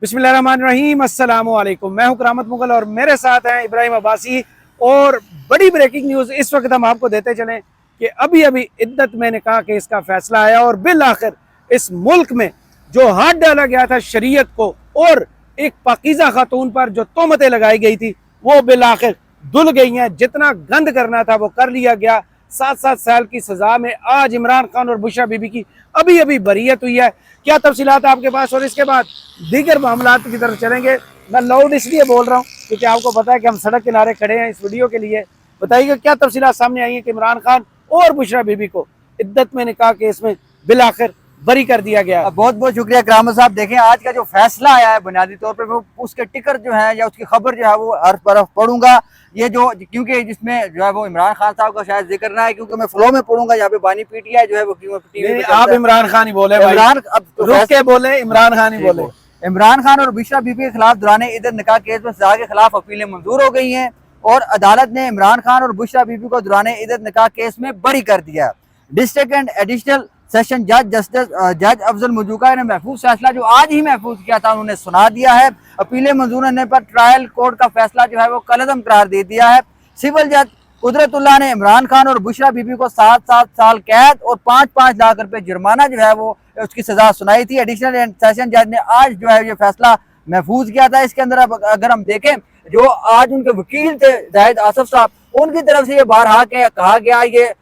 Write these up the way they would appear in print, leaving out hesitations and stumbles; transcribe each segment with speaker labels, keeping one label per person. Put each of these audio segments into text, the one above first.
Speaker 1: बिस्मिल्लाहिर्रहमानिर्रहीम, अस्सलामु अलैकुम। मैं हूं करामत मुगल और मेरे साथ हैं इब्राहिम अब्बासी। और बड़ी ब्रेकिंग न्यूज़ इस वक्त हम आपको देते चलें कि अभी अभी इद्दत में निकाह केस का फैसला आया और बिल आखिर इस मुल्क में जो हाथ डाला गया था शरीयत को और एक पाकीज़ा खातून पर जो तोहमतें लगाई गई थी वो बिल आखिर धुल गई हैं। जितना गंद करना था वो कर लिया गया। 7-7 साल की सजा में आज इमरान खान और बुशरा बीबी की अभी अभी बरीयत हुई है। क्या तफसीलात आपके पास, और इसके बाद दीगर मामला की तरफ चलेंगे। मैं लाउड इसलिए बोल रहा हूँ क्योंकि आपको पता है कि हम सड़क किनारे खड़े हैं इस वीडियो के लिए। बताइएगा क्या तफसीलात सामने आई है कि इमरान खान और बुशरा बीबी को इद्दत में निकाह केस में बिल आखिर बरी कर दिया गया।
Speaker 2: बहुत बहुत शुक्रिया करामत साहब। देखें आज का जो फैसला आया है बुनियादी तौर पर वो उसके टिकर जो है या उसकी खबर जो है वो हर तरफ पढ़ूंगा। ये जो क्योंकि जिसमें जो है वो इमरान खान साहब का शायद जिक्र ना है क्योंकि मैं फ्लो में पढ़ूंगा। यहाँ पे बानी पीटीआई जो है वो टीवी
Speaker 1: आप इमरान खान ही बोले,
Speaker 2: इमरान अब
Speaker 1: रुक के बोले, इमरान खान ही बोले।
Speaker 2: इमरान खान और बुशरा बीबी के खिलाफ दौरान इद्दत निकाह केस में सजा के खिलाफ अपीलें मंजूर हो गई हैं और अदालत ने इमरान खान और बुशरा बीबी को दौरान इद्दत निकाह केस में बरी कर दिया। डिस्ट्रिक्ट एंड एडिशनल सेशन जज अफजल मजूका ने महफूज फैसला जो आज ही महफूज किया था उन्होंने सुना दिया है। अपीलें मंजूर होने पर ट्रायल कोर्ट का फैसला जो है वो कलअदम करार दे दिया है। सिविल जज कुदरतुल्लाह ने इमरान खान और बुशरा बीबी को 7-7 साल कैद और 5-5 लाख रुपए जुर्माना जो है वो उसकी सजा सुनाई थी। एडिशनल एंड सेशन जज ने आज जो है ये फैसला महफूज किया था। इसके अंदर अगर हम देखें जो आज उनके वकील थे जाहिद आसफ साहब, उनकी तरफ से ये बारहा कहा गया ये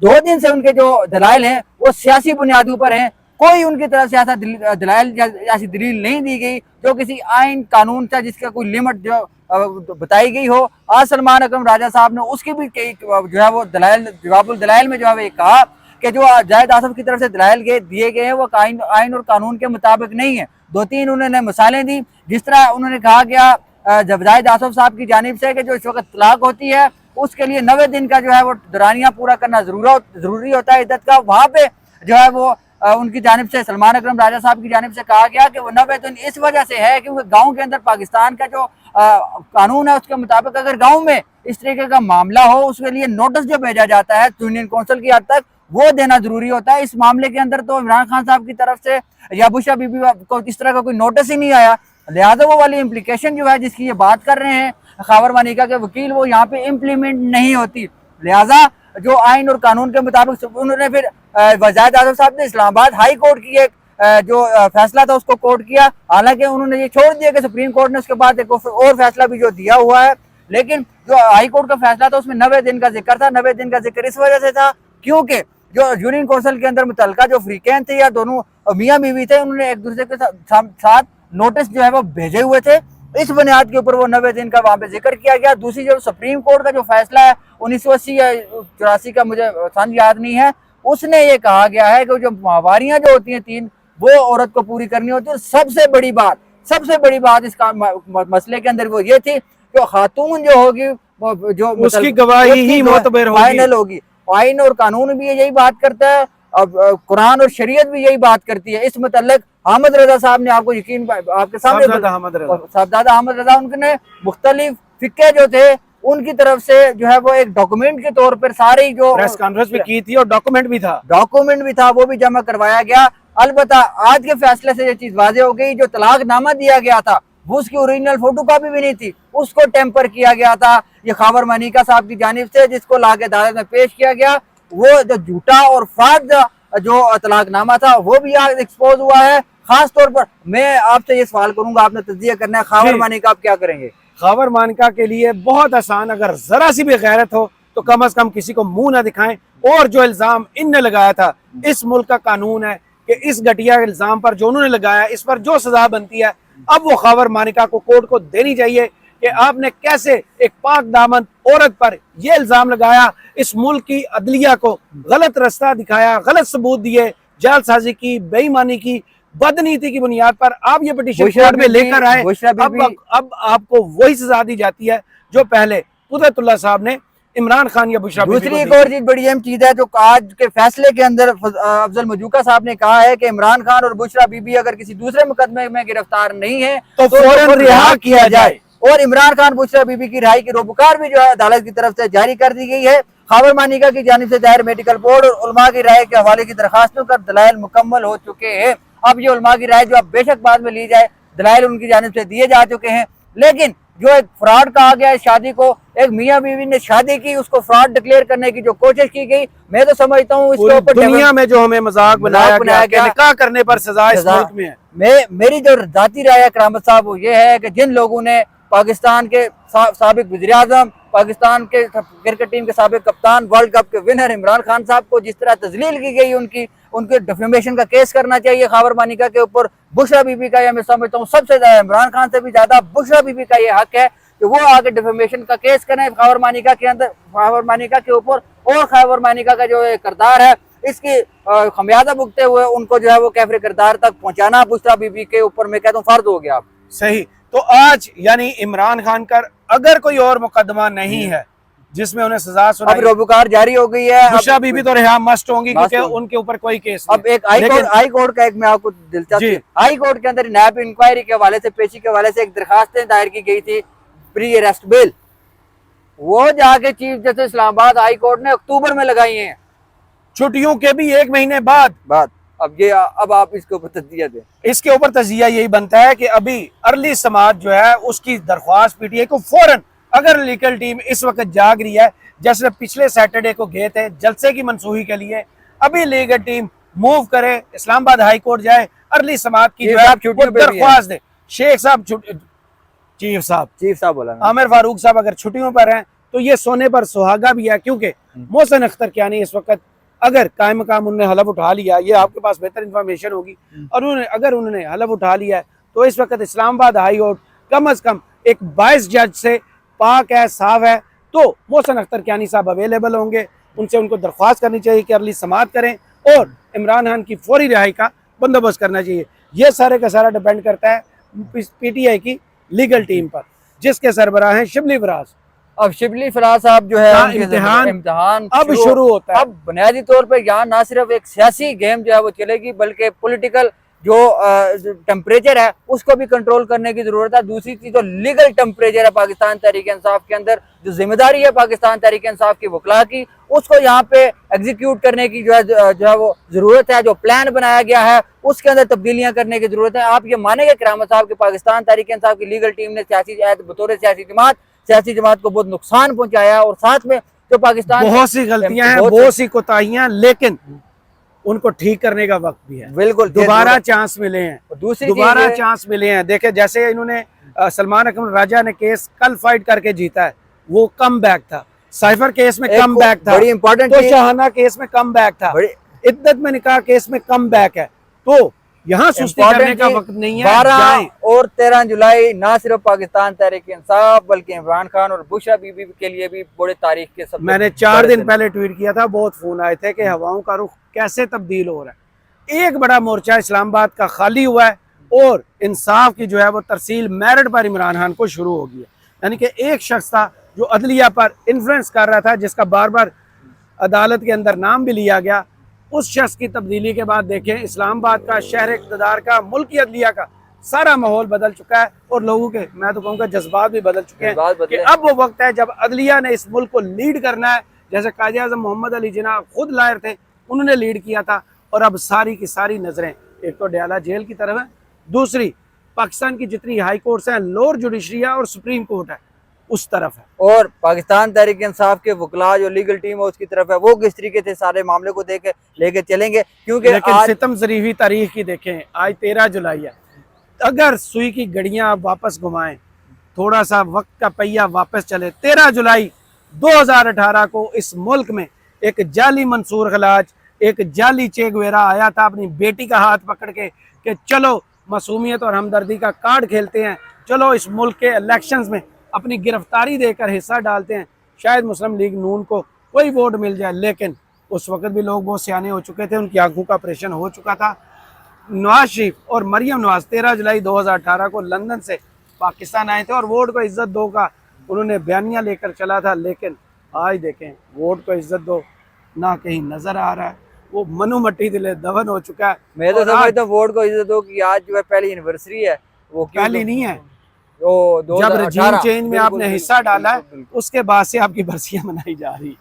Speaker 2: 2 दिन से उनके जो दलाइल हैं वो सियासी बुनियादों पर हैं। कोई उनकी तरफ से ऐसा दलाइल ऐसी दलील नहीं दी गई जो किसी आइन कानून था जिसका कोई लिमिट जो बताई गई हो। आज सलमान अकरम राजा साहब ने उसकी भी जो है वो दलाइल जवाबुल दलाइल में जो है वो कहा कि जो जाहिद आसफ की तरफ से दलाइल दिए गए हैं वो आइन और कानून के मुताबिक नहीं है। 2-3 उन्होंने मिसालें दी। जिस तरह उन्होंने कहा गया जब जाहिद आसफ साहब की जानिब से कि जो इस वक्त तलाक होती है उसके लिए 90 दिन का जो है वो दौरानिया पूरा करना जरूरी होता है इद्दत का। वहाँ पे जो है वो उनकी जानिब से सलमान अकरम राजा साहब की जानिब से कहा गया कि वो 90 दिन इस वजह से है क्योंकि गांव के अंदर पाकिस्तान का जो कानून है उसके मुताबिक अगर गांव में इस तरीके का मामला हो उसके लिए नोटिस जो भेजा जाता है यूनियन काउंसिल की हद तक वो देना जरूरी होता है। इस मामले के अंदर तो इमरान खान साहब की तरफ से या बुशरा बीबी को इस तरह का कोई नोटिस ही नहीं आया। लिहाजा वो वाली इम्प्लीकेशन जो है जिसकी ये बात कर रहे हैं खावर मानिका के वकील वो यहाँ पे इम्प्लीमेंट नहीं होती। लिहाजा जो आइन और कानून के मुताबिक उन्होंने फिर जाहिद आसफ साहब ने इस्लामाबाद हाई कोर्ट की एक जो फैसला था उसको कोर्ट किया। हालांकि उन्होंने ये छोड़ दिया कि सुप्रीम कोर्ट ने उसके बाद एक और फैसला भी जो दिया हुआ है। लेकिन जो हाई कोर्ट का फैसला था उसमें 90 दिन का जिक्र था। 90 दिन का जिक्र इस वजह से था क्योंकि जो यूनियन काउंसिल के अंदर मुतल्लिका जो फ्रीकैन थे या दोनों मियाँ बीवी थे उन्होंने एक दूसरे के साथ नोटिस जो है वो भेजे हुए थे। इस बुनियाद के ऊपर वो 90 दिन का वहाँ पे जिक्र किया गया। दूसरी जो सुप्रीम कोर्ट का जो फैसला है 1980 या 84 का मुझे सन याद नहीं है, उसने ये कहा गया है कि जो माहवारियाँ जो होती हैं 3 वो औरत को पूरी करनी होती है। सबसे बड़ी बात इस मसले के अंदर वो ये थी कि खातून जो होगी जो
Speaker 1: उसकी गवाही ही मोतबर
Speaker 2: फाइनल होगी। आइन और कानून भी यही बात करता है, अब कुरान और शरीयत भी यही बात करती है। इस मुतल्लिक अहमद रजा साहब ने आपको यकीन आपके सामने साहबजादा अहमद रजा उनके मुख्तलिफ फिक्के जो थे उनकी तरफ से जो है वो एक डॉक्यूमेंट के तौर पर सारी जो
Speaker 1: प्रेस कॉन्फ्रेंस भी की थी और डॉक्यूमेंट भी था वो भी जमा करवाया गया। अलबत्ता आज के फैसले से ये चीज वाज़ेह हो गई जो तलाकनामा दिया गया था वो उसकी ओरिजिनल फोटो कॉपी भी नहीं थी, उसको टेम्पर किया गया था ये खावर मानिका साहब की जानिब से जिसको लाके अदालत में पेश किया गया। वो जो झूठा और फाद जो तलाकनामा था वो भी आज एक्सपोज हुआ है। खास तौर पर मैं आपसे ये सवाल करूंगा, आपने तज्जिया करना है खावर मानिका आप क्या करेंगे? खावर मानिका के लिए बहुत आसान, अगर जरा सी भी गैरत हो तो कम से कम किसी को मुंह ना दिखाएं। और जो इल्जाम इनने लगाया था इस मुल्क का कानून है कि इस घटिया इल्जाम पर जो उन्होंने लगाया इस पर जो सजा बनती है अब वो खावर मानिका को कोर्ट को देनी चाहिए कि आपने कैसे एक पाक दामन औरत पर यह इल्जाम लगाया, इस मुल्क की अदलिया को गलत रास्ता दिखाया, गलत सबूत दिए, जालसाजी की, बेईमानी की, बदनीति की बुनियाद पर आप ये पिटीशन कोर्ट में लेकर आए। अब आपको वही सजा दी जाती है जो पहले कुदरतुल्लाह साहब ने इमरान खान या बुशरा।
Speaker 2: दूसरी एक और चीज बड़ी अहम चीज है जो आज के फैसले के अंदर अफजल मजूका साहब ने कहा है कि इमरान खान और बुशरा बीबी अगर किसी दूसरे मुकदमे में गिरफ्तार नहीं है तो फौरन रिहा किया जाए। और इमरान खान बुशरा बीबी की रिहाई की रोबकार भी जो है अदालत की तरफ से जारी कर दी गई है। खावर मानिका की जानिब से दायर मेडिकल बोर्ड और उलमा की राय के हवाले की दरखास्तों का दलाइल मुकम्मल हो चुके हैं। अब ये उलमा की राय जो अब बेशक बाद में ली जाए,
Speaker 1: दलाइल उनकी जानिब से दिए जा चुके हैं। लेकिन जो एक फ्रॉड कहा गया है शादी को, एक मियाँ बीवी ने शादी की, उसको फ्रॉड डिक्लेयर करने की जो कोशिश की गई, मैं तो समझता हूँ इसके ऊपर
Speaker 3: दुनिया में जो हमें मजाक बनाया गया कि निकाह करने पर सजा इस मुल्क में है।
Speaker 1: मेरी जो जाती राय है करामत साहब वो ये है कि जिन लोगों ने पाकिस्तान के साबिक वज़ीर आज़म, पाकिस्तान के क्रिकेट टीम के साबिक कप्तान, वर्ल्ड कप के विनर इमरान खान साहब को जिस तरह तजलील की गई, उनके डिफेमेशन का केस करना चाहिए खैबर मानिका के ऊपर। बुशरा बीबी का, मैं समझता हूँ सबसे ज्यादा, इमरान खान से भी ज्यादा बुशरा बीबी का ये हक है कि वो आगे डिफेमेशन का केस करें खैबर मानिका के अंदर, खैबर मानिका के ऊपर, और खैबर मानिका का जो किरदार है इसकी खमियाजा भुगते हुए उनको जो है वो कैफरे किरदार तक पहुंचाना बुशरा बीबी के ऊपर, मैं कहता हूँ फर्ज हो गया।
Speaker 3: सही। तो आज यानी इमरान खान का अगर कोई और मुकदमा नहीं है जिसमें उन्हें सजा सुनाई,
Speaker 1: अब रोबोकार जारी हो गई है।
Speaker 3: बुशरा बीबी तो रिहा मस्ट होंगी क्योंकि उनके ऊपर कोई केस नहीं।
Speaker 1: अब एक हाई कोर्ट का, एक मैं आपको दिलचस्प, हाई कोर्ट के अंदर नैब इंक्वायरी के हवाले से, पेशी के हवाले से एक दरखास्तें दायर की गई थी प्री अरेस्ट बिल, वो जाके chief justice Islamabad high court ने अक्टूबर में लगाई है,
Speaker 3: छुट्टियों के भी 1 महीने बाद।
Speaker 1: अब आप इसके ऊपर तजिया दें।
Speaker 3: इसके ऊपर तजिया यही बनता है कि अभी अर्ली समाज जो है उसकी दरख्वास्त पीटीआई को फौरन, अगर लीगल टीम इस वक्त जाग रही है, जैसे पिछले सैटरडे को गए थे जलसे की मनसूखी के लिए, अभी लीगल टीम मूव करे, इस्लामाबाद हाई कोर्ट जाए, अर्ली समाज की जो है दरख्वास्त दे। शेख साहब, चीफ साहब बोला, आमिर फारूक साहब अगर छुट्टियों पर हैं तो ये सोने पर सुहागा भी है, क्योंकि मोहसिन अख्तर कियानी इस वक्त अगर कायम मकाम उन्होंने हलफ उठा लिया, ये आपके पास बेहतर इंफॉर्मेशन होगी, और अगर उन्होंने हलफ उठा लिया है तो इस वक्त इस्लामाबाद हाई कोर्ट कम अज कम एक 22 जज से पाक है, साफ है, तो मोहसिन अख्तर कियानी साहब अवेलेबल होंगे, उनसे उनको दरख्वास्त करनी चाहिए कि अर्ली समाअत करें और इमरान खान की फौरी रिहाई का बंदोबस्त करना चाहिए। ये सारे का सारा डिपेंड करता है पीटीआई की लीगल टीम पर, जिसके सरबराह हैं शिबली फराज।
Speaker 1: अब शिबली फराज साहब जो है
Speaker 3: इम्तिहान अब शुरू होता है।
Speaker 1: अब बुनियादी तौर पर यहाँ ना सिर्फ एक सियासी गेम जो है वो चलेगी, बल्कि पॉलिटिकल जो टेम्परेचर है उसको भी कंट्रोल करने की जरूरत है। दूसरी चीज जो लीगल टेम्परेचर है पाकिस्तान तहरीक इंसाफ के अंदर, जो जिम्मेदारी है पाकिस्तान तहरीक इंसाफ की वकला की, उसको यहाँ पे एग्जीक्यूट करने की जो है वो जरूरत है। जो प्लान बनाया गया है उसके अंदर तब्दीलियां करने की जरूरत है। आप ये मानेंगे करामत साहब के पाकिस्तान तहरीक इंसाफ की लीगल टीम ने बतौर सियासी जमात को बहुत नुकसान पहुंचाया, और साथ में जो पाकिस्तान
Speaker 3: बहुत सी गलतियां हैं, बहुत सी कोताहियां, लेकिन उनको ठीक करने का वक्त भी है।
Speaker 1: बिल्कुल
Speaker 3: दोबारा चांस मिले हैं, दोबारा चांस मिले हैं। देखे जैसे इन्होंने सलमान अकरम राजा ने केस कल फाइट करके जीता है, वो कम बैक था। साइफर केस में कम बैक था,
Speaker 1: बड़ी इंपॉर्टेंट,
Speaker 3: तो शाहाना केस में कम बैक था, इद्दत में निकाह केस में कम बैक है। तो यहाँ सुस्ती करने का वक्त नहीं है।
Speaker 1: 12 और 13 जुलाई ना सिर्फ पाकिस्तान तहरीक इंसाफ बल्कि इमरान खान और बुशरा बीबी के लिए भी बड़े तारीख के सब।
Speaker 3: मैंने 4 दिन पहले ट्वीट किया था, बहुत फोन आए थे कि हवाओं का रुख कैसे तब्दील हो रहा है। एक बड़ा मोर्चा इस्लामाबाद का खाली हुआ है और इंसाफ की जो है वो तरसील मेरिट पर इमरान खान को शुरू हो गई है। यानी कि एक शख्स था जो अदलिया पर इन्फ्लुएंस कर रहा था, जिसका बार बार अदालत के अंदर नाम भी लिया गया, उस शख्स की तब्दीली के बाद देखें इस्लामाबाद का, शहर इक़्तिदार का, मुल्क की अदलिया का सारा माहौल बदल चुका है और लोगों के, मैं तो कहूँगा, जज्बात भी बदल चुके हैं कि अब वो वक्त है जब अदलिया ने इस मुल्क को लीड करना है। जैसे कायदे आज़म मोहम्मद अली जिन्ना खुद लायर थे, उन्होंने लीड किया था, और अब सारी की सारी नजरें एक तो डयाला जेल की तरफ है, दूसरी पाकिस्तान की जितनी हाई कोर्ट्स हैं, लोअर जुडिशरी है और सुप्रीम कोर्ट है, उस तरफ है,
Speaker 1: और पाकिस्तान तहरीक इंसाफ के वकला जो लीगल टीम है उसकी तरफ है। वो किस तरीके से सारे मामले को देके लेके चलेंगे, क्योंकि
Speaker 3: लेकिन सितम ज़रीफ़ी तारीख की देखें, आज 13 जुलाई है। अगर सुई की घड़ियां आप वापस घुमाएं, थोड़ा सा वक्त का पहिया वापस चले, 13 जुलाई 2018 को इस मुल्क में एक जाली मंसूर खलाज, एक जाली चे गुवेरा आया था अपनी बेटी का हाथ पकड़ के कि चलो मासूमियत और हमदर्दी का कार्ड खेलते हैं, चलो इस मुल्क के इलेक्शंस में अपनी गिरफ्तारी देकर हिस्सा डालते हैं, शायद मुस्लिम लीग नून को कोई वोट मिल जाए। लेकिन उस वक्त भी लोग बहुत सियाने हो चुके थे, उनकी आंखों का ऑपरेशन हो चुका था। नवाज शरीफ और मरियम नवाज 13 जुलाई 2018 को लंदन से पाकिस्तान आए थे और वोट को इज्जत दो का उन्होंने बयानिया लेकर चला था। लेकिन आज देखें, वोट को इज्जत दो ना कहीं नजर आ रहा है, वो मनु मट्टी दिले दफन हो चुका है।
Speaker 1: मैं तो समझता हूँ वोट को इज्जत दो कि आज जो है पहली एनिवर्सरी है, वो
Speaker 3: पहली नहीं है, जब रजीम चेंज में आपने हिस्सा डाला है उसके बाद से आपकी बरसियां मनाई जा रही।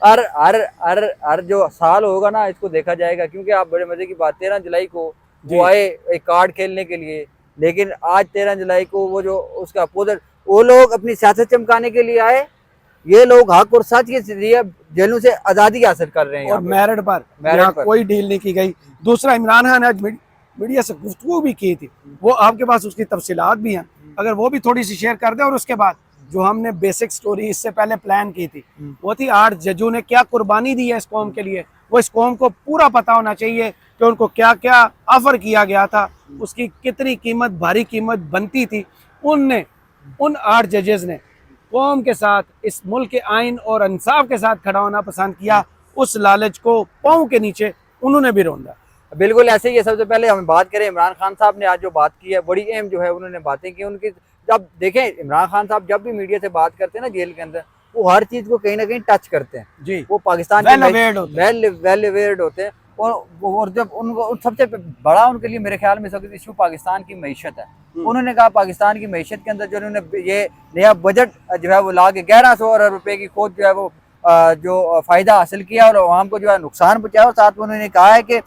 Speaker 1: हर जो साल होगा ना इसको देखा जाएगा, क्योंकि आप बड़े मजे की बात, 13 जुलाई को वो आए एक कार्ड खेलने के लिए, लेकिन आज 13 जुलाई को वो जो उसका अपोजिट, वो लोग अपनी सियासत चमकाने के लिए आए, ये लोग हक और सच के जरिए जेलों से आज़ादी हासिल कर रहे हैं।
Speaker 3: और मेरिट पर यहाँ कोई डील नहीं की गई। दूसरा, इमरान खान ने आज मीडिया से गुफ्तगू भी की थी, वो आपके पास उसकी तफसीलात भी हैं, अगर वो भी थोड़ी सी शेयर कर दें। और उसके बाद जो हमने बेसिक स्टोरी इससे पहले प्लान की थी वो थी 8 जजों ने क्या कुर्बानी दी है इस कौम के लिए। वो इस कौम को पूरा पता होना चाहिए कि उनको क्या क्या ऑफर किया गया था, उसकी कितनी कीमत, भारी कीमत बनती थी। उन 8 जजेस ने कौम के साथ, इस मुल्क के आइन और इंसाफ के साथ खड़ा होना पसंद किया। उस लालच को पाँव के नीचे उन्होंने भी रौंदा।
Speaker 1: बिल्कुल ऐसे ही है। सबसे पहले हम बात करें, इमरान खान साहब ने आज जो बात की है, बड़ी अहम जो है उन्होंने बातें की। उनकी जब देखें, इमरान खान साहब जब भी मीडिया से बात करते हैं ना जेल के अंदर, वो हर चीज़ को कहीं ना कहीं टच करते हैं
Speaker 3: जी।
Speaker 1: वो पाकिस्तान
Speaker 3: वेल
Speaker 1: अवेयर्ड होते हैं। और जब उनको सबसे बड़ा उनके लिए मेरे ख्याल में सब इशू पाकिस्तान की मईशत है। उन्होंने कहा पाकिस्तान की मईशत के अंदर जो उन्होंने ये नया बजट जो है वो ला के 1100 अरब रुपए की खोज जो है वो जो फ़ायदा हासिल किया और आवाम को जो है नुकसान पहुँचाया। और साथ में उन्होंने कहा है कि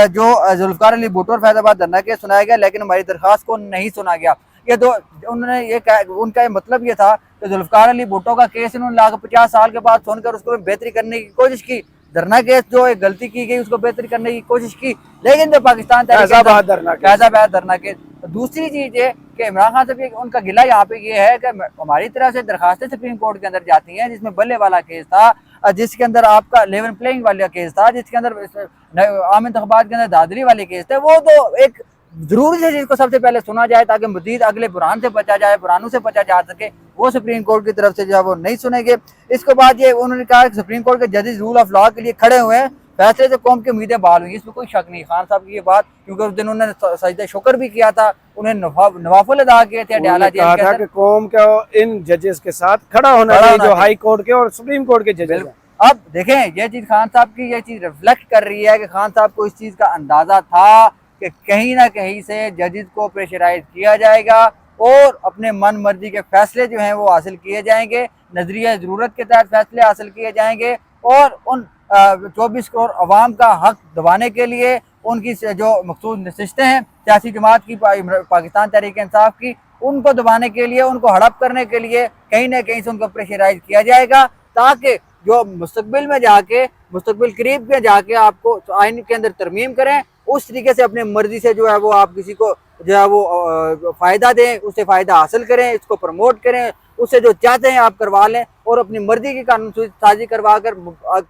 Speaker 1: जो जुल्फ़िकार अली भुट्टो और फैज़ाबाद धरना केस सुनाया गया, लेकिन हमारी दरख्वास्त को नहीं सुना गया। ये तो उन्होंने ये उनका ये मतलब ये था कि जुल्फ़िकार अली भुट्टो का केस इन्होंने लाकर 50 साल के बाद सुनकर उसको बेहतरी करने की कोशिश की। धरना केस जो एक गलती की गई उसको बेहतर करने की कोशिश की, लेकिन जब पाकिस्तान
Speaker 3: फैज़ाबाद
Speaker 1: धरना केस। दूसरी चीज़ ये कि इमरान खान से उनका गिला यहाँ पे ये है कि हमारी तरफ से दरखास्तें सुप्रीम कोर्ट के अंदर जाती हैं, जिसमें बल्ले वाला केस था, जिसके अंदर आपका लेवन प्लेइंग वाला केस था, जिसके अंदर आम इंतखाबात के अंदर दादरी वाले केस थे। वो तो एक जरूरी है जिसको सबसे पहले सुना जाए ताकि मजीद अगले बुरान से बचा जाए, बुरानों से बचा जा सके। वो सुप्रीम कोर्ट की तरफ से जो है वो नहीं सुनेंगे। इसके बाद ये उन्होंने कहा कि सुप्रीम कोर्ट के जजेस रूल ऑफ लॉ के लिए खड़े हुए हैं, फैसले से कौम की उम्मीदें बहाल हुई, इसमें कोई शक नहीं। खान साहब की ये बात, क्योंकि उस दिन उन्होंने सजदा शुक्र भी किया था, उन्हें नवाफिल अदा किए थे अडयाला जेल के अंदर।
Speaker 3: कौम का इन जजेस के साथ खड़ा होना चाहिए जो हाई कोर्ट के और सुप्रीम कोर्ट के जजेस हैं।
Speaker 1: अब देखें, ये चीज खान साहब की ये चीज रिफ्लेक्ट कर रही है कि खान साहब को इस चीज का अंदाजा था कि कहीं ना कहीं से जजेस को प्रेशराइज किया जाएगा और अपने मन मर्जी के फैसले जो हैं वो हासिल किए जाएंगे, नजरिया ज़रूरत के तहत फैसले हासिल किए जाएंगे। और उन 24 करोड़ अवाम का हक दबाने के लिए उनकी जो मखसूस नशिस्तें हैं सियासी जमात की, पाकिस्तान तहरीक इंसाफ की, उनको दबाने के लिए, उनको हड़प करने के लिए कहीं ना कहीं से उनको प्रेशराइज किया जाएगा, ताकि जो मुस्तकबिल करीब में जाके आपको आइन के अंदर तरमीम करें, उस तरीके से अपने मर्जी से जो है वो आप किसी को जो है वो फ़ायदा दें, उससे फ़ायदा हासिल करें, इसको प्रमोट करें, उससे जो चाहते हैं आप करवा लें और अपनी मर्जी की कानून साजी करवा कर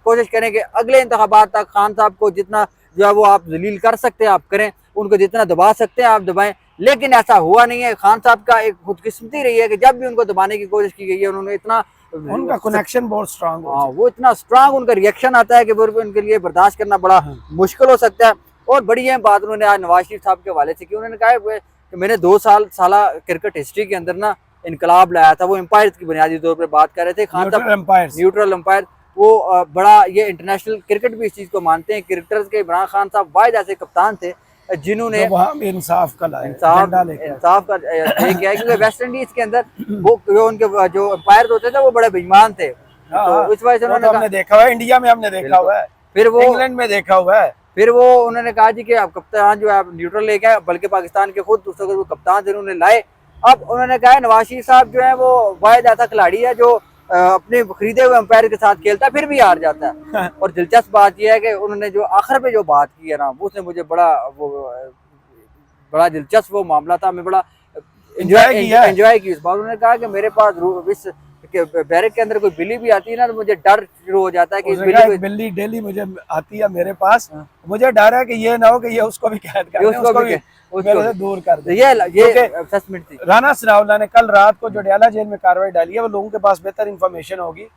Speaker 1: कोशिश करें कि अगले इंतखाबात तक खान साहब को जितना जो है वो आप जलील कर सकते हैं आप करें, उनको जितना दबा सकते हैं आप दबाएं। लेकिन ऐसा हुआ नहीं है। खान साहब का एक खुदकिस्मती रही है कि जब भी उनको दबाने की कोशिश की गई है, उन्होंने इतना,
Speaker 3: उनका कनेक्शन बहुत स्ट्रांग,
Speaker 1: वो इतना स्ट्रांग उनका रिएक्शन आता है कि उनके लिए बर्दाश्त करना बड़ा मुश्किल हो सकता है। और बड़ी अहम बात उन्होंने आज नवाज शरीफ साहब के हवाले से की। उन्होंने कहा है कि मैंने 2 साल क्रिकेट हिस्ट्री के अंदर ना इनकलाब लाया था। वो एम्पायर की बुनियादी तौर पर बात कर रहे थे। खान साहब न्यूट्रल एम्पायर, वो बड़ा ये इंटरनेशनल क्रिकेट भी इस चीज़ को मानते हैं। क्रिकेटर्स के इमरान खान साहब वाहिद ऐसे कप्तान थे जिन्होंने
Speaker 3: इंसाफ का
Speaker 1: किया, क्योंकि वेस्ट इंडीज के अंदर वो जो उनके जो एम्पायर होते थे वो बड़े बेईमान थे। तो इस वजह से उन्होंने
Speaker 3: देखा हुआ है, इंडिया में हमने देखा हुआ है,
Speaker 1: फिर वो
Speaker 3: इंग्लैंड में देखा हुआ है।
Speaker 1: फिर वो उन्होंने कहा जी कि आप कप्तान जो है आप न्यूट्रल लेके आए, बल्कि पाकिस्तान के खुद दूसरे वो कप्तान थे उन्होंने लाए। अब उन्होंने कहा नवाज शरीफ साहब जो है वो वाहिद ऐसा खिलाड़ी है जो अपने खरीदे हुए अंपायर के साथ खेलता है फिर भी हार जाता है। और दिलचस्प बात यह है कि उन्होंने जो आखिर पे जो बात की है ना, उसने मुझे बड़ा दिलचस्प वो मामला था। मैं बड़ा एंजॉय की इस बात। उन्होंने कहा कि मेरे पास बैरक के अंदर कोई बिल्ली भी आती है ना तो मुझे डर शुरू हो जाता है कि इस
Speaker 3: बिल्ली डेली मुझे आती है मेरे पास, मुझे डर है कि ये ना हो कि ये उसको भी कैद कर दे, उसको भी मेरे से दूर कर दे।
Speaker 1: ये असेसमेंट थी।
Speaker 3: राना सनाउल्लाह ने कल रात को जो अडयाला जेल में कार्रवाई डाली है, वो लोगों के पास बेहतर इंफॉर्मेशन होगी।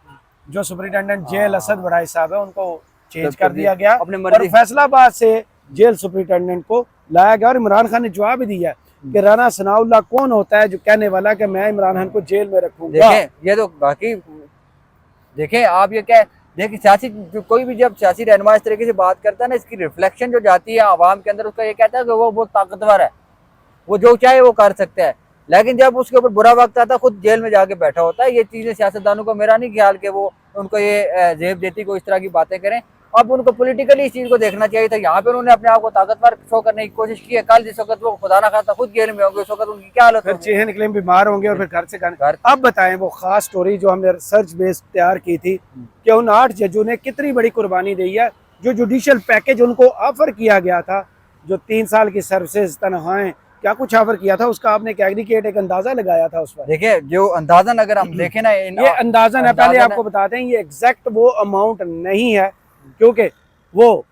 Speaker 3: जो सुपरिटेंडेंट जेल असद बड़ाई साहब है उनको चेंज कर दिया गया और फैसलाबाद से जेल सुपरिटेंडेंट को लाया गया। और इमरान खान ने जवाब भी दिया कि राना सनाउल्लाह कौन होता है जो कहने वाला कि मैं इमरान खान को जेल में रखूंगा।
Speaker 1: ये तो बाकी देखें आप, ये क्या देखिए सियासी कोई भी जब सियासी रहनुमा इस तरीके से बात करता है ना, इसकी रिफ्लेक्शन जो जाती है आवाम के अंदर, उसका ये कहता है कि वो बहुत ताकतवर है, वो जो चाहे वो कर सकता है। लेकिन जब उसके ऊपर बुरा वक्त आता है खुद जेल में जाके बैठा होता है। ये चीज़ें सियासतदानों को मेरा नहीं ख्याल कि वो उनको ये जेब देती को इस तरह की बातें करें। अब उनको पॉलिटिकली इस चीज को देखना चाहिए था। यहाँ पे उन्होंने अपने आप को ताकतवर शो करने की कोशिश की है। कल जिस वक्त वो खुदा ना खास्ता खुद जेल में होंगे, उस वक्त उनकी क्या हालत
Speaker 3: फिर
Speaker 1: होगी।
Speaker 3: चेहन निकले बीमार होंगे और फिर घर से
Speaker 1: घर-
Speaker 3: अब बताएं वो खास स्टोरी जो हमने रिसर्च बेस्ड तैयार की थी कि उन 8 जजों ने कितनी बड़ी कुर्बानी दी है। जो जुडिशियल पैकेज उनको ऑफर किया गया था, जो 3 साल की सर्विसेज, तनख्वाहें, क्या कुछ ऑफर किया था, उसका आपने एक एग्रीगेट एक अंदाजा लगाया था उस पर।
Speaker 1: देखिए जो अंदाजन अगर हम देखें ना,
Speaker 3: ये अंदाजन है, पहले आपको बताते हैं ये एग्जैक्ट वो अमाउंट नहीं है, क्योंकि वो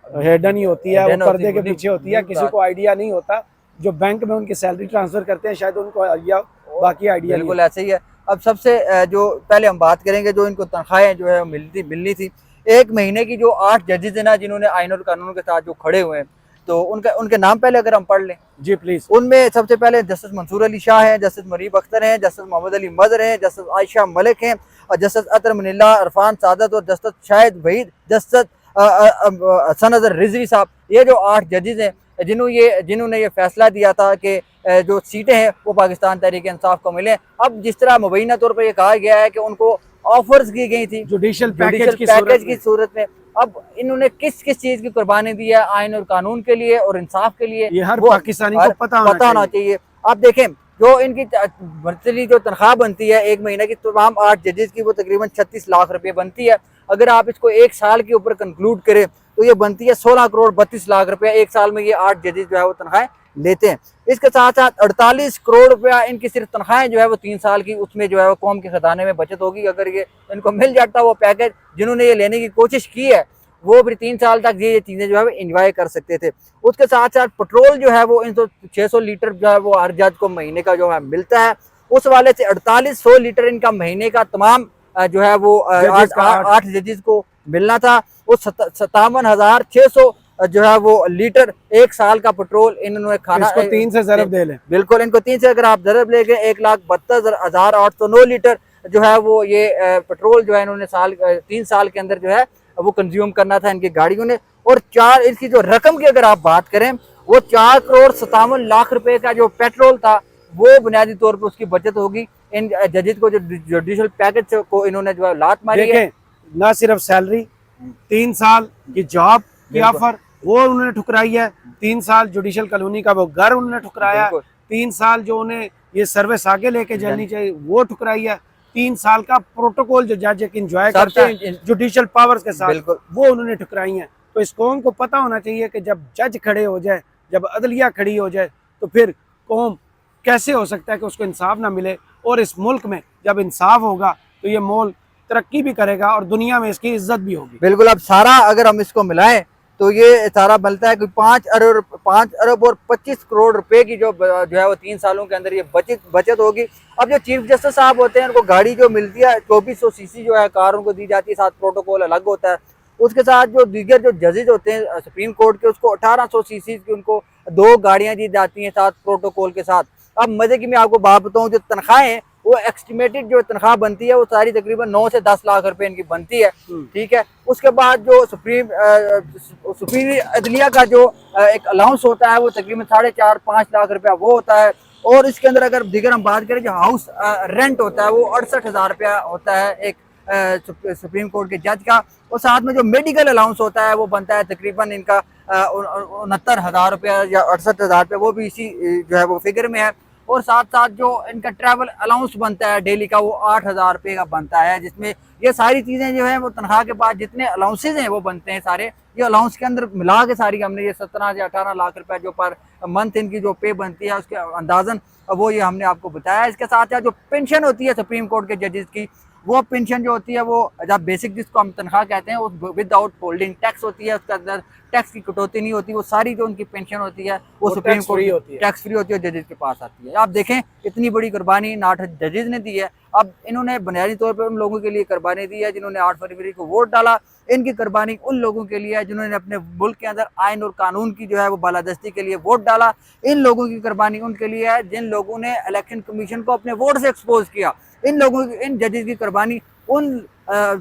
Speaker 3: हेडन ही होती है, वो पर्दे के पीछे होती है, किसी को आइडिया नहीं होता। जो बैंक में उनकी सैलरी ट्रांसफर करते हैं शायद उनको आइडिया, बाकी आइडिया
Speaker 1: बिल्कुल ऐसे ही है। अब सबसे जो पहले हम बात करेंगे जो इनको तनख्वाहें जो है मिलनी थी, एक महीने की जो 8 जजेस है ना जिन्होंने आईन और कानून के साथ जो खड़े हुए हैं, तो उनके नाम पहले अगर हम पढ़ लें
Speaker 3: जी प्लीज।
Speaker 1: उनमें सबसे पहले जस्टिस मंसूर अली शाह हैं, जस्टिस मरीब अख्तर हैं, जस्टिस मोहम्मद अली मदर हैं, जस्टिस आयशा मलिक हैं, और जस्टिस अतर मनिल्ला, इरफान सादत और जस्टिस शाहिद वहीद, जस्टिस हसन अजहर रिजवी साहब। ये जो 8 जजेस हैं जिन्होंने ये फैसला दिया था कि जो सीटें हैं वो पाकिस्तान तहरीक इंसाफ को मिले। अब जिस तरह मुबैना तौर पर यह कहा गया है कि उनको ऑफर्स की गई थी
Speaker 3: जुडिशियल पैकेज
Speaker 1: की सूरत में, अब इन्होंने किस किस चीज की कुर्बानी दी है आइन और कानून के लिए और इंसाफ के लिए,
Speaker 3: ये हर पाकिस्तानी को पता
Speaker 1: होना चाहिए। आप देखें जो इनकी मंथली जो तनख्वाह बनती है एक महीने की तमाम 8 जजेस की, वो तकरीबन 36 लाख रुपए बनती है। अगर आप इसको एक साल के ऊपर कंक्लूड करें तो ये बनती है 16 करोड़ 32 लाख रुपया। एक साल में ये 8 जजेस जो है वो तनख्वाहें लेते हैं। इसके साथ साथ 48 करोड़ रुपया इनकी सिर्फ तनख्वाहें जो है वो 3 साल की, उसमें जो है वो कौम के खजाने में बचत होगी। अगर ये इनको मिल जाता वो पैकेज जिन्होंने ये लेने की कोशिश की है, वो फिर 3 साल तक ये चीज़ें जो है वो इंजॉय कर सकते थे। उसके साथ साथ पेट्रोल जो है वो 600 लीटर जो है वो हर जज को महीने का जो है मिलता है। उस वाले से 4800 लीटर इनका महीने का तमाम जो है वो 8 जजेस को मिलना था। वो 57,600 जो है वो लीटर एक साल का पेट्रोल इन्होंने खाना,
Speaker 3: इसको 3 से ज़रब दे लें।
Speaker 1: बिल्कुल, इनको 3 से अगर आप ज़रब ले गए 1,72,809 लीटर जो है वो ये पेट्रोल जो है इन्होंने 3 साल के अंदर जो है वो कंज्यूम करना था इनकी गाड़ियों ने। और इसकी जो रकम की अगर आप बात करें, वो 4 करोड़ 57 लाख रुपए का जो पेट्रोल था वो बुनियादी तौर पर उसकी बचत होगी। इन जजेस को जो जुडिशियल पैकेज को इन्होंने जो है लात मारी है।
Speaker 3: ना सिर्फ सैलरी, 3 साल की जॉब की ऑफर वो उन्होंने ठुकराई है, 3 साल जुडिशियल कॉलोनी का वो घर उन्होंने ठुकराया, 3 साल जो उन्हें ये सर्विस आगे लेके जानी चाहिए वो ठुकराई है, 3 साल का प्रोटोकॉल जो जज इंजॉय करते हैं जुडिशियल पावर्स के साथ वो उन्होंने ठुकराई है। तो इस कौम को पता होना चाहिए कि जब जज खड़े हो जाए, जब अदलिया खड़ी हो जाए, तो फिर कौम कैसे हो सकता है कि उसको इंसाफ ना मिले। और इस मुल्क में जब इंसाफ होगा तो ये मुल्क तरक्की भी करेगा और दुनिया में इसकी इज्जत भी होगी।
Speaker 1: बिल्कुल, अब सारा अगर हम इसको मिलाएं तो ये सारा बनता है कि 5 अरब और 25 करोड़ रुपए की जो है वो 3 सालों के अंदर ये बचत होगी। अब जो चीफ जस्टिस साहब होते हैं उनको गाड़ी जो मिलती है 2400 सीसी जो है कार उनको दी जाती है, साथ प्रोटोकॉल अलग होता है। उसके साथ जो दीगर जो जजेज होते हैं सुप्रीम कोर्ट के, उसको 1800 सीसी की उनको 2 गाड़ियां दी जाती हैं साथ प्रोटोकॉल के साथ। अब मजे की मैं आपको बात बताऊं, जो तनख्वाहें वो एक्सटिमेटेड जो तनख्वाह बनती है वो सारी तकरीबन 9 से 10 लाख रुपए इनकी बनती है, ठीक है। उसके बाद जो सुप्रीम अदलिया का जो एक अलाउंस होता है वो तकरीबन 4.5-5 लाख रुपया वो होता है। और इसके अंदर अगर दिगर हम बात करें जो हाउस रेंट होता है वो 68,000 रुपया होता है एक सुप्रीम कोर्ट के जज का। और साथ में जो मेडिकल अलाउंस होता है वो बनता है तकरीबन इनका 69,000 रुपया या 68,000 रुपया, वो भी इसी जो है वो फिगर में है। और साथ साथ जो इनका ट्रैवल अलाउंस बनता है डेली का वो 8,000 रुपये का बनता है, जिसमें ये सारी चीज़ें जो है वो तनख्वाह के बाद जितने अलाउंसेज हैं वो बनते हैं सारे, ये अलाउंस के अंदर मिला के सारी हमने ये 17 से 18 लाख रुपए जो पर मंथ इनकी जो पे बनती है उसके अंदाजन वो ये हमने आपको बताया। इसके साथ साथ जो पेंशन होती है सुप्रीम कोर्ट के जजेस की, वो पेंशन जो होती है वो जब बेसिक जिसको हम तनख्वाह कहते हैं वो विदाउट होल्डिंग टैक्स होती है, उसके अंदर टैक्स की कटौती नहीं होती। वो सारी जो उनकी पेंशन होती है वो सुप्रीम कोर्ट टैक्स फ्री होती है, जजेस के पास आती है। आप देखें इतनी बड़ी कुर्बानी 8 जजेस ने दी है। अब इन्होंने बुनियादी तौर पर उन लोगों के लिए कुर्बानी दी है जिन्होंने 8 फरवरी को वोट डाला। इनकी कुर्बानी उन लोगों के लिए है जिन्होंने अपने मुल्क के अंदर आइन और कानून की जो है वो बालादस्ती के लिए वोट डाला। इन लोगों की कुर्बानी उनके लिए है जिन लोगों ने इलेक्शन कमीशन को अपने वोट से एक्सपोज किया। इन जजेस की कुर्बानी उन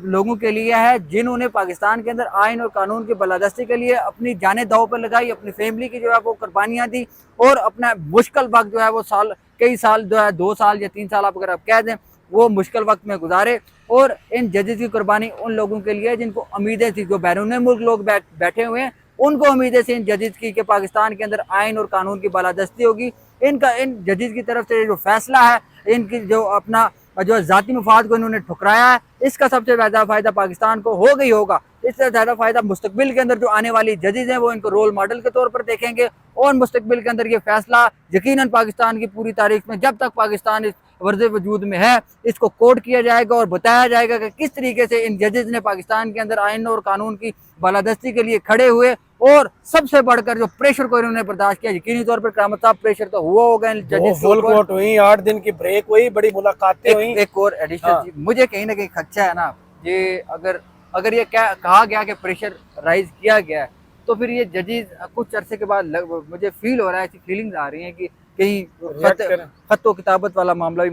Speaker 1: लोगों के लिए है जिन्होंने पाकिस्तान के अंदर आइन और कानून की बालादस्ती के लिए अपनी जानें दांव पर लगाई, अपनी फैमिली की जो है वो कुर्बानियाँ दी और अपना मुश्किल वक्त जो है वो कई साल जो है 2 साल या 3 साल आप अगर आप कह दें वो मुश्किल वक्त में गुजारे। और इन जजेस की कुर्बानी उन लोगों के लिए जिनको उम्मीदें थी, जो बैरून मुल्क लोग बैठे हुए हैं, उनको उम्मीदें थी इन जजेस की कि पाकिस्तान के अंदर आइन और कानून की बालादस्ती होगी। इन जजेस की तरफ से जो फैसला है, इनकी जो अपना जो जाती मफाद को इन्होंने ठुकराया है, इसका सबसे ज़्यादा फायदा पाकिस्तान को हो गई होगा। इससे ज़्यादा फायदा मुस्तकबिल के अंदर जो आने वाली जजेस हैं वो इनको रोल मॉडल के तौर पर देखेंगे, और मुस्तकबिल के अंदर ये फैसला यकीनन पाकिस्तान की पूरी तारीख में, जब तक पाकिस्तान इस वर्ज़े वजूद में है, इसको कोट किया जाएगा और बताया जाएगा कि किस तरीके से इन जजेस ने पाकिस्तान के अंदर आइन और कानून की बालादस्ती के लिए खड़े हुए, और सबसे बढ़कर जो प्रेशर को इन्होंने बर्दाश्त किया। यकीनी तौर पर करामत साहब प्रेशर तो हुआ होगा इन जजेस
Speaker 3: फुल कोर्ट हुई, 8 दिन की ब्रेक हुई, बड़ी मुलाकातें हुई।
Speaker 1: एक और एडिशनल चीज मुझे कहीं ना कहीं खदशा है ना, ये अगर ये क्या कहा गया कि प्रेशर राइज किया गया है, तो फिर ये जजेस कुछ अरसे के बाद मुझे फील हो रहा है, ऐसी फीलिंग्स आ रही हैं कि कहीं खत व किताबत वाला मामला भी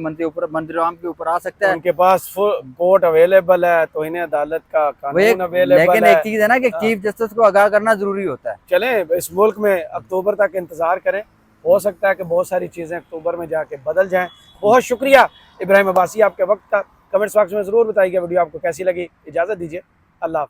Speaker 1: मंदिराम के ऊपर आ सकता है।
Speaker 3: उनके पास फुल कोर्ट अवेलेबल है, तो इन्हें अदालत का कानून अवेलेबल है।
Speaker 1: लेकिन एक चीज है ना कि चीफ जस्टिस को आगाह करना जरूरी होता है।
Speaker 3: चलें, इस मुल्क में अक्टूबर तक इंतजार करें, हो सकता है कि बहुत सारी चीजें अक्टूबर में जाके बदल जाएं। बहुत शुक्रिया इब्राहिम अब्बासी आपके वक्त का। कमेंट्स बॉक्स में जरूर बताइएगा वीडियो आपको कैसी लगी। इजाजत दीजिए, अल्लाह।